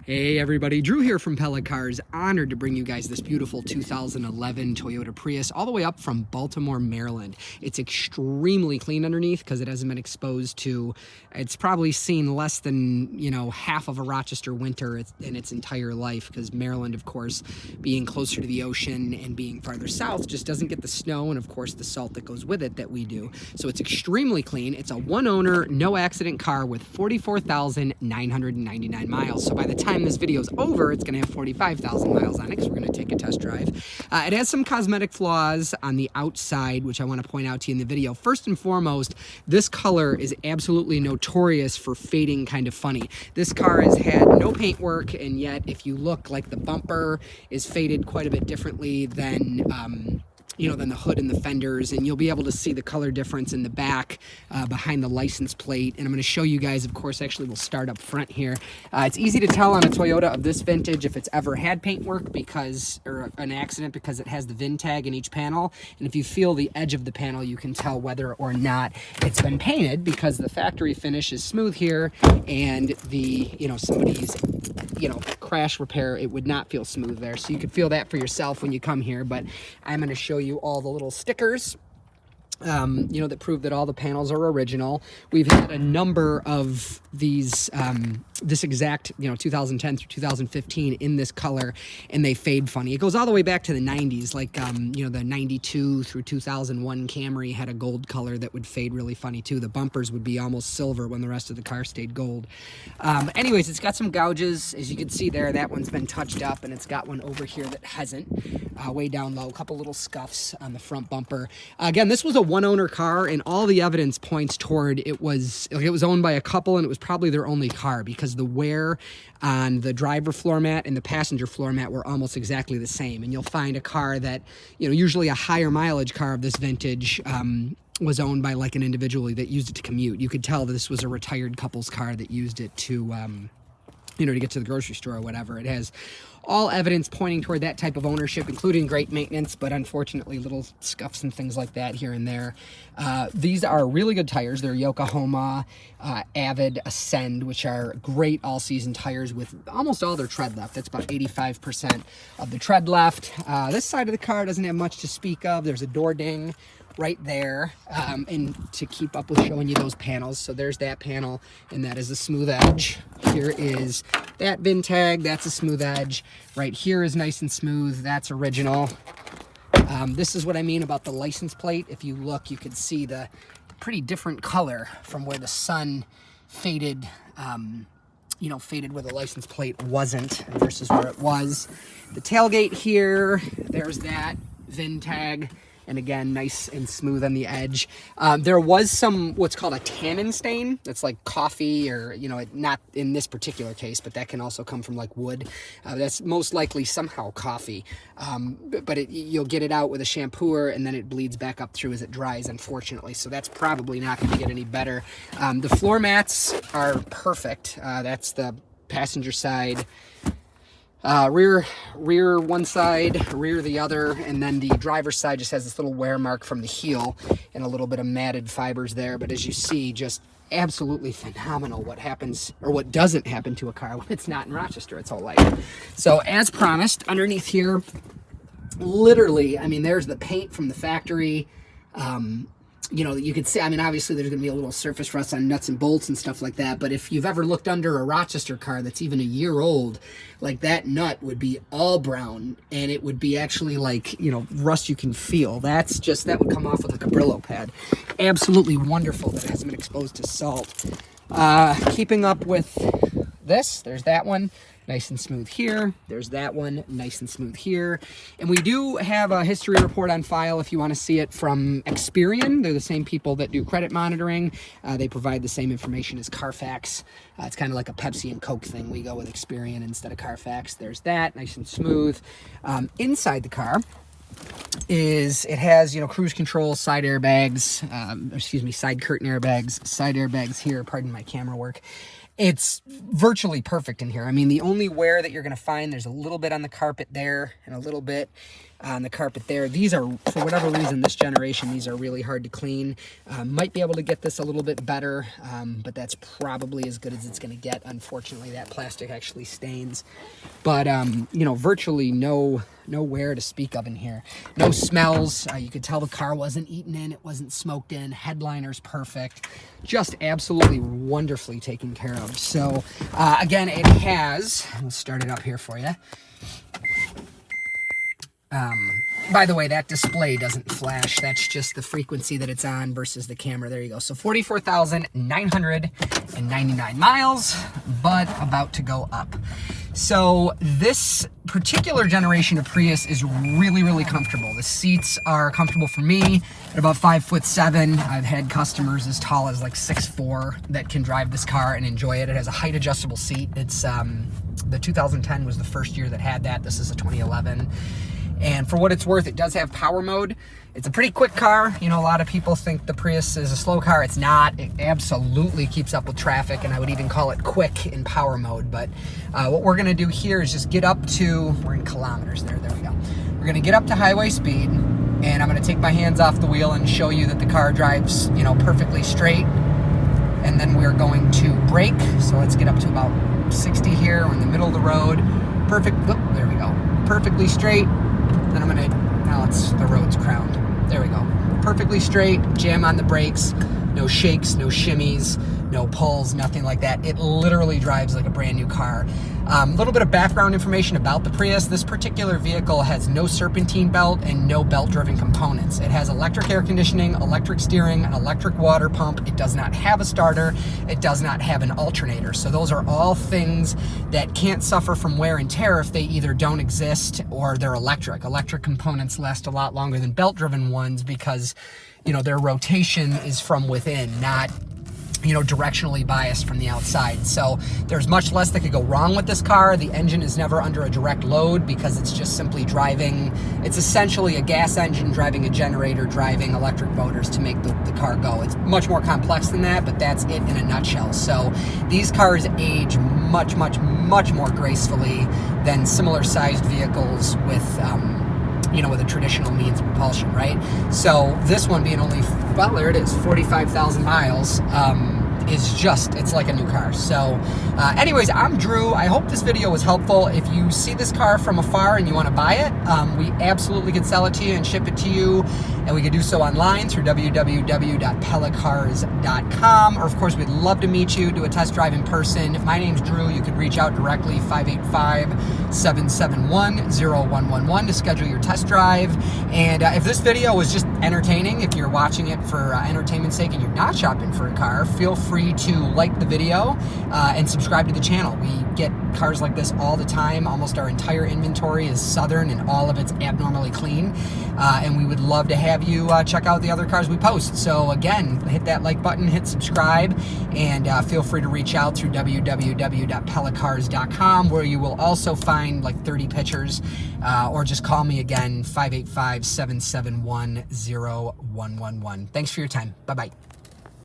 Hey everybody, Drew here from Pella Cars. Honored to bring you guys this beautiful 2011 Toyota Prius all the way up from Baltimore, Maryland. It's extremely clean underneath because it hasn't been exposed to, it's probably seen less than, half of a Rochester winter in its entire life, because Maryland, of course, being closer to the ocean and being farther south, just doesn't get the snow and, of course, the salt that goes with it that we do. So it's extremely clean. It's a one-owner, no-accident car with 44,999 miles. So by the time this video is over, it's going to have 45,000 miles on it, because we're going to take a test drive. It has some cosmetic flaws on the outside, which I want to point out to you in the video. First and foremost, this color is absolutely notorious for fading kind of funny. This car has had no paint work, and yet if you look, like, the bumper is faded quite a bit differently than than the hood and the fenders, and you'll be able to see the color difference in the back behind the license plate. And I'm going to show you guys, of course, actually we'll start up front here. It's easy to tell on a Toyota of this vintage if it's ever had paint work or an accident, because it has the VIN tag in each panel. And if you feel the edge of the panel, you can tell whether or not it's been painted, because the factory finish is smooth here, and the, somebody's, crash repair, it would not feel smooth there. So you could feel that for yourself when you come here. But I'm going to show you all the little stickers that prove that all the panels are original. We've had a number of these, this exact, 2010 through 2015 in this color, and they fade funny. It goes all the way back to the 90s, like, the 92 through 2001 Camry had a gold color that would fade really funny too. The bumpers would be almost silver when the rest of the car stayed gold. Anyways, it's got some gouges, as you can see there. That one's been touched up, and it's got one over here that hasn't, way down low. A couple little scuffs on the front bumper. Again, this was a one-owner car, and all the evidence points toward it was owned by a couple, and it was probably their only car, because the wear on the driver floor mat and the passenger floor mat were almost exactly the same. And you'll find a car that, usually a higher mileage car of this vintage, was owned by like an individual that used it to commute. You could tell that this was a retired couple's car that used it to, to get to the grocery store or whatever. It has all evidence pointing toward that type of ownership, including great maintenance, but unfortunately little scuffs and things like that here and there. These are really good tires. They're Yokohama Avid Ascend, which are great all-season tires with almost all their tread left. That's about 85% of the tread left. This side of the car doesn't have much to speak of. There's a door ding right there, and to keep up with showing you those panels. So there's that panel, and that is a smooth edge. Here is that VIN tag. That's a smooth edge. Right here is nice and smooth. That's original. This is what I mean about the license plate. If you look, you can see the pretty different color from where the sun faded, faded where the license plate wasn't versus where it was. The tailgate here, there's that VIN tag. And again, nice and smooth on the edge. There was some, what's called a tannin stain. That's like coffee, or, not in this particular case, but that can also come from like wood. That's most likely somehow coffee. But you'll get it out with a shampooer, and then it bleeds back up through as it dries, unfortunately. So that's probably not going to get any better. The floor mats are perfect. That's the passenger side. Rear one side, rear the other, and then the driver's side just has this little wear mark from the heel and a little bit of matted fibers there. But as you see, just absolutely phenomenal what happens, or what doesn't happen to a car when it's not in Rochester its whole life. So as promised, underneath here, literally, there's the paint from the factory. You could see, obviously there's going to be a little surface rust on nuts and bolts and stuff like that, but if you've ever looked under a Rochester car that's even a year old, like, that nut would be all brown, and it would be actually like, rust you can feel. That would come off with like a Brillo pad. Absolutely wonderful that it hasn't been exposed to salt. Keeping up with this, there's that one. Nice and smooth here. There's that one, nice and smooth here. And we do have a history report on file if you want to see it from Experian. They're the same people that do credit monitoring. They provide the same information as Carfax. It's kind of like a Pepsi and Coke thing. We go with Experian instead of Carfax. There's that, nice and smooth. Inside the car it has, cruise control, side airbags, side curtain airbags, side airbags here. Pardon my camera work. It's virtually perfect in here. The only wear that you're going to find, there's a little bit on the carpet there, and a little bit on the carpet there. These are, for whatever reason, this generation, these are really hard to clean. Might be able to get this a little bit better, but that's probably as good as it's going to get. Unfortunately, that plastic actually stains. But, you know, virtually no wear to speak of in here. No smells. You could tell the car wasn't eaten in. It wasn't smoked in. Headliner's perfect. Just absolutely wonderfully taken care of. So, again, it has, I'll start it up here for you. By the way, that display doesn't flash. That's just the frequency that it's on versus the camera. There you go. So 44,999 miles, but about to go up. So this particular generation of Prius is really, really comfortable. The seats are comfortable for me at about 5'7". I've had customers as tall as like 6'4" that can drive this car and enjoy it. It has a height adjustable seat. It's the 2010 was the first year that had that. This is a 2011. And for what it's worth, it does have power mode. It's a pretty quick car. You know, a lot of people think the Prius is a slow car. It's not. It absolutely keeps up with traffic, and I would even call it quick in power mode. But what we're gonna do here is just get up to, we're in kilometers there, there we go. We're gonna get up to highway speed, and I'm gonna take my hands off the wheel and show you that the car drives, you know, perfectly straight. And then we're going to brake. So let's get up to about 60 here. We're in the middle of the road. Perfect, oh, there we go. Perfectly straight. Then I'm gonna, now it's, the road's crowned. There we go. Perfectly straight, jam on the brakes, no shakes, no shimmies, no pulls, nothing like that. It literally drives like a brand new car. A little bit of background information about the Prius. This particular vehicle has no serpentine belt and no belt-driven components. It has electric air conditioning, electric steering, an electric water pump. It does not have a starter. It does not have an alternator. So those are all things that can't suffer from wear and tear if they either don't exist or they're electric. Electric components last a lot longer than belt-driven ones because, you know, their rotation is from within, not, you know, directionally biased from the outside. So there's much less that could go wrong with this car. The engine is never under a direct load because it's just simply driving. It's essentially a gas engine driving a generator, driving electric motors to make the car go. It's much more complex than that, but that's it in a nutshell. So these cars age much, much, much more gracefully than similar sized vehicles with, you know, with a traditional means of propulsion, right? So this one being only, well, there it is, 45,000 miles, is just, it's like a new car. So anyways, I'm Drew. I hope this video was helpful. If you see this car from afar and you want to buy it, we absolutely could sell it to you and ship it to you, and we could do so online through www.pellacars.com, or of course we'd love to meet you, do a test drive in person. My name's Drew. You could reach out directly, 585-771-0111 to schedule your test drive. And if this video was just entertaining, if you're watching it for entertainment's sake and you're not shopping for a car, feel free to like the video and subscribe to the channel. We get cars like this all the time. Almost our entire inventory is Southern and all of it's abnormally clean. And we would love to have you check out the other cars we post. So again, hit that like button, hit subscribe, and feel free to reach out through www.pellacars.com, where you will also find like 30 pictures, or just call me again, 585-771-0111. Thanks for your time. Bye-bye.